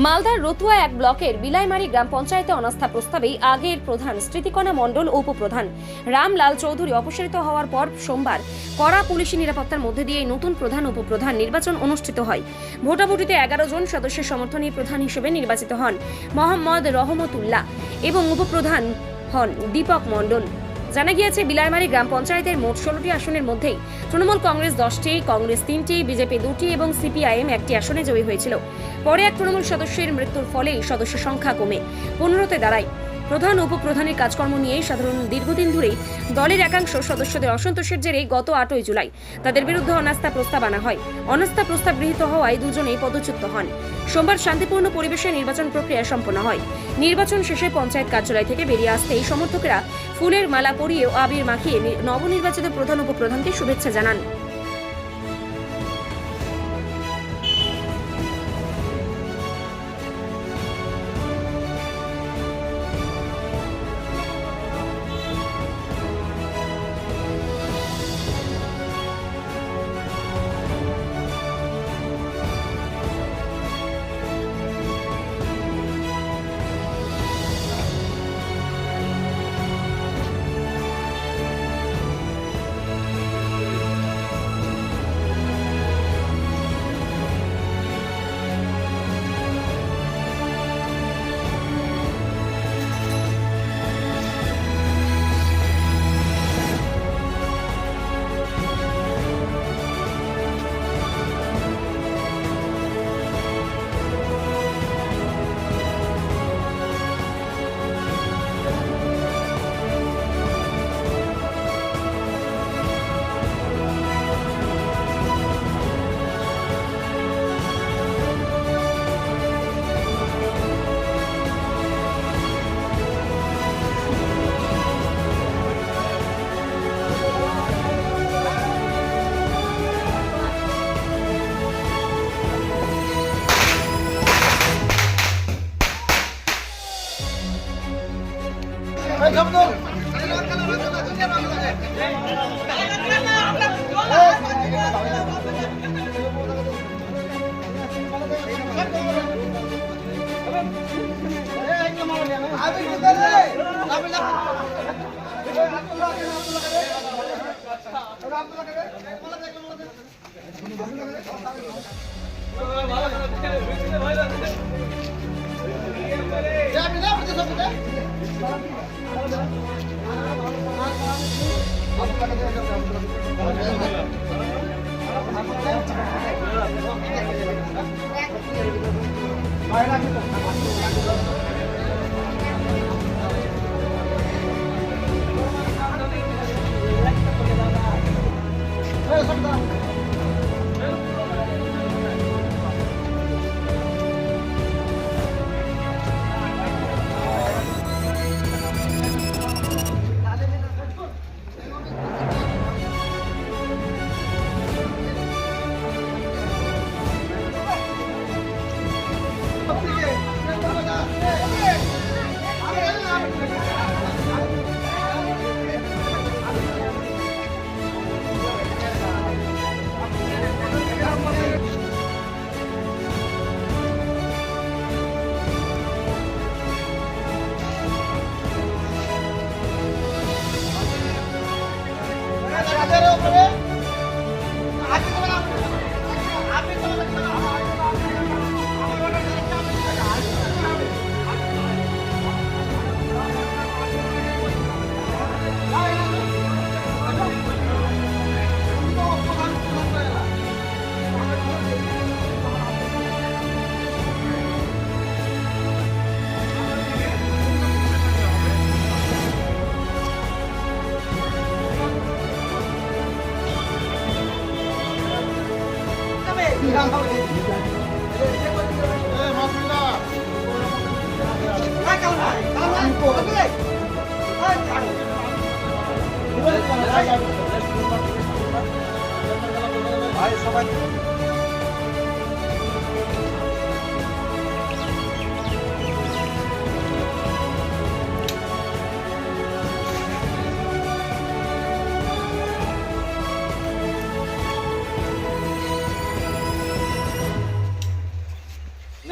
মালদার রতুয়া এক ব্লকের বিলাইমারি গ্রাম পঞ্চায়েতে অনাস্থা প্রস্তাবেই আগের প্রধান স্মৃতিকণা মণ্ডল ও উপপ্রধান রামলাল চৌধুরী অপসারিত হওয়ার পর সোমবার কড়া পুলিশি নিরাপত্তার মধ্যে দিয়ে নতুন প্রধান উপপ্রধান নির্বাচন অনুষ্ঠিত হয়। ভোটাভুটিতে 11 জন সদস্যের সমর্থনে প্রধান হিসেবে নির্বাচিত হন মোহাম্মদ রহমতুল্লাহ এবং উপপ্রধান হন দীপক মণ্ডল। জানা গিয়েছে, বিলাইমারি গ্রাম পঞ্চায়েতের মোট 16টি আসনের মধ্যেই তৃণমূল কংগ্রেস 10টি, কংগ্রেস 3টি, বিজেপি 2টি এবং সিপিআইএম 1টি আসনে জয়ী হয়েছিল। পরে এক তৃণমূল সদস্যের মৃত্যুর ফলেই সদস্য সংখ্যা কমে 15তে দাঁড়ায়। প্রধান উপপ্রধানের কাজকর্ম নিয়েই সাধারণ দীর্ঘদিন ধরেই দলের একাংশ সদস্যদের অসন্তোষের জেরে গত 8ই জুলাই তাদের বিরুদ্ধে অনাস্থা প্রস্তাব আনা হয়। অনাস্থা প্রস্তাব গৃহীত হওয়ায় দুজনেই পদচ্যুত হন। সোমবার শান্তিপূর্ণ পরিবেশে নির্বাচন প্রক্রিয়া সম্পন্ন হয়। নির্বাচন শেষে পঞ্চায়েত কার্যালয় থেকে বেরিয়ে আসতেই সমর্থকেরা ফুলের মালা পরিয়ে ও আবির মাখিয়ে নবনির্বাচিত প্রধান উপপ্রধানকে শুভেচ্ছা জানান।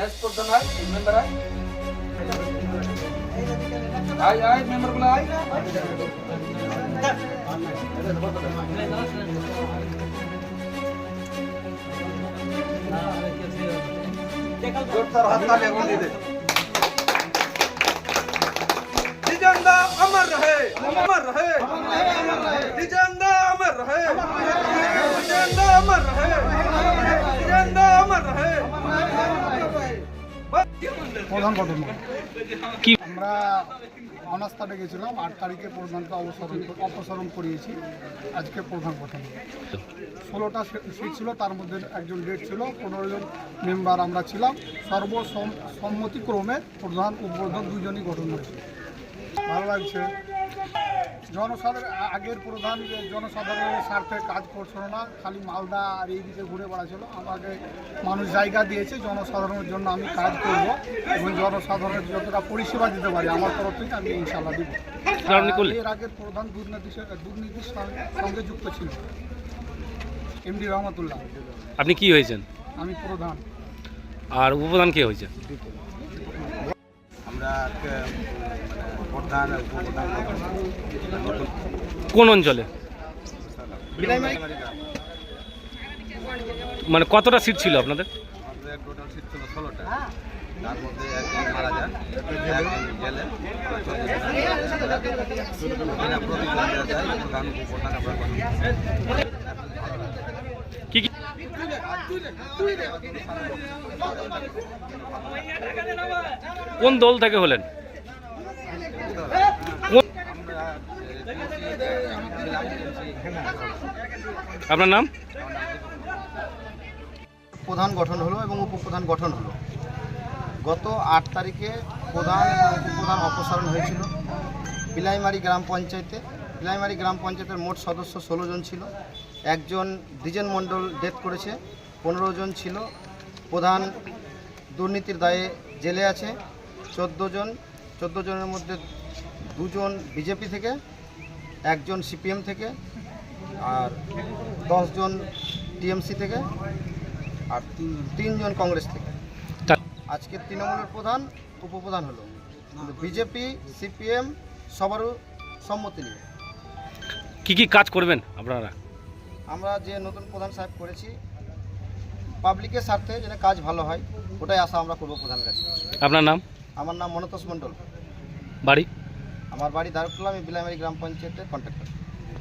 नेक्स्ट पर्सन आए मेंबर आए आए मेंबर बोला आए जोरदार हाथ ताली दे दे जिंदा अमर रहे अमर रहे जिंदा अमर रहे जिंदा अमर रहे जिंदा अमर रहे প্রধান ঘটনা কি আমরা অনাস্থা ডেকেছিলাম 8 তারিখে প্রধানকে অপসারণ করিয়েছি। আজকে প্রধান ঘটনা 16টা সিট ছিল, তার মধ্যে একজন ডেট ছিল, 15 জন মেম্বার আমরা ছিলাম। সর্বসম্মতিক্রমে প্রধান উপপ্রধান দুজনই গঠন হয়েছে। ভালো লাগছে। আগের প্রধান জনসাধারণের স্বার্থে কাজ করছিল না, খালি মালদা আর এই দিকে ঘুরে বেড়াচ্ছিল। আমাকে মানুষ জায়গা দিয়েছে, জনসাধারণের জন্য আমি কাজ করব এবং জনসাধারণের যতটা পরিষেবা দিতে পারি আমার তরফ থেকে আমি ইনশাল্লাহ দিব। এর আগের প্রধান দুর্নীতির সঙ্গে যুক্ত ছিল এমডি রহমতুল্লাহ। আপনি কি হয়েছেন? আমি প্রধান। আর উপপ্রধান কে হয়েছে? আমরা প্রধান উপপ্রধান কোন অঞ্চলে? মানে কতটা সিট ছিল আপনাদের? আমাদের টোটাল সিট ছিল 16টা, তার মধ্যে একজন মারা যান, একজন গেলেন, প্রধান উপপ্রধান আমরা কি কি কোন দল থেকে হলেন? আপনার নাম? প্রধান গঠন হলো এবং উপপ্রধান গঠন হলো। গত 8 তারিখে প্রধান এবং উপপ্রধান অপসারণ হয়েছিল বিলাইমারি গ্রাম পঞ্চায়েতে। বিলাইমারি গ্রাম পঞ্চায়েতের মোট সদস্য 16 জন ছিল। একজন দ্বিজেন মণ্ডল ডেথ করেছে, 15 জন ছিল। প্রধান দুর্নীতির দায়ে জেলে আছে 14 জনের মধ্যে 2 জন বিজেপি থেকে, একজন সিপিএম থেকে, আর 10 জন টিএমসি থেকে, আর 3 জন কংগ্রেস থেকে। আজকে তৃণমূলের প্রধান উপপ্রধান হলো, কিন্তু বিজেপি সিপিএম সবারও সম্মতি নিয়ে। কি কি কাজ করবেন আপনারা? আমরা যে নতুন প্রধান সাহেব করেছি পাবলিকের স্বার্থে যেন কাজ ভালো হয়, ওটাই আশা আমরা করবো প্রধানের কাছে। আপনার নাম? আমার নাম মনতোষ মণ্ডল। বাড়ি? আমার বাড়ি দারুকুল্লা, আমি বিলাইমারি গ্রাম পঞ্চায়েতের কন্ট্রাক্টর।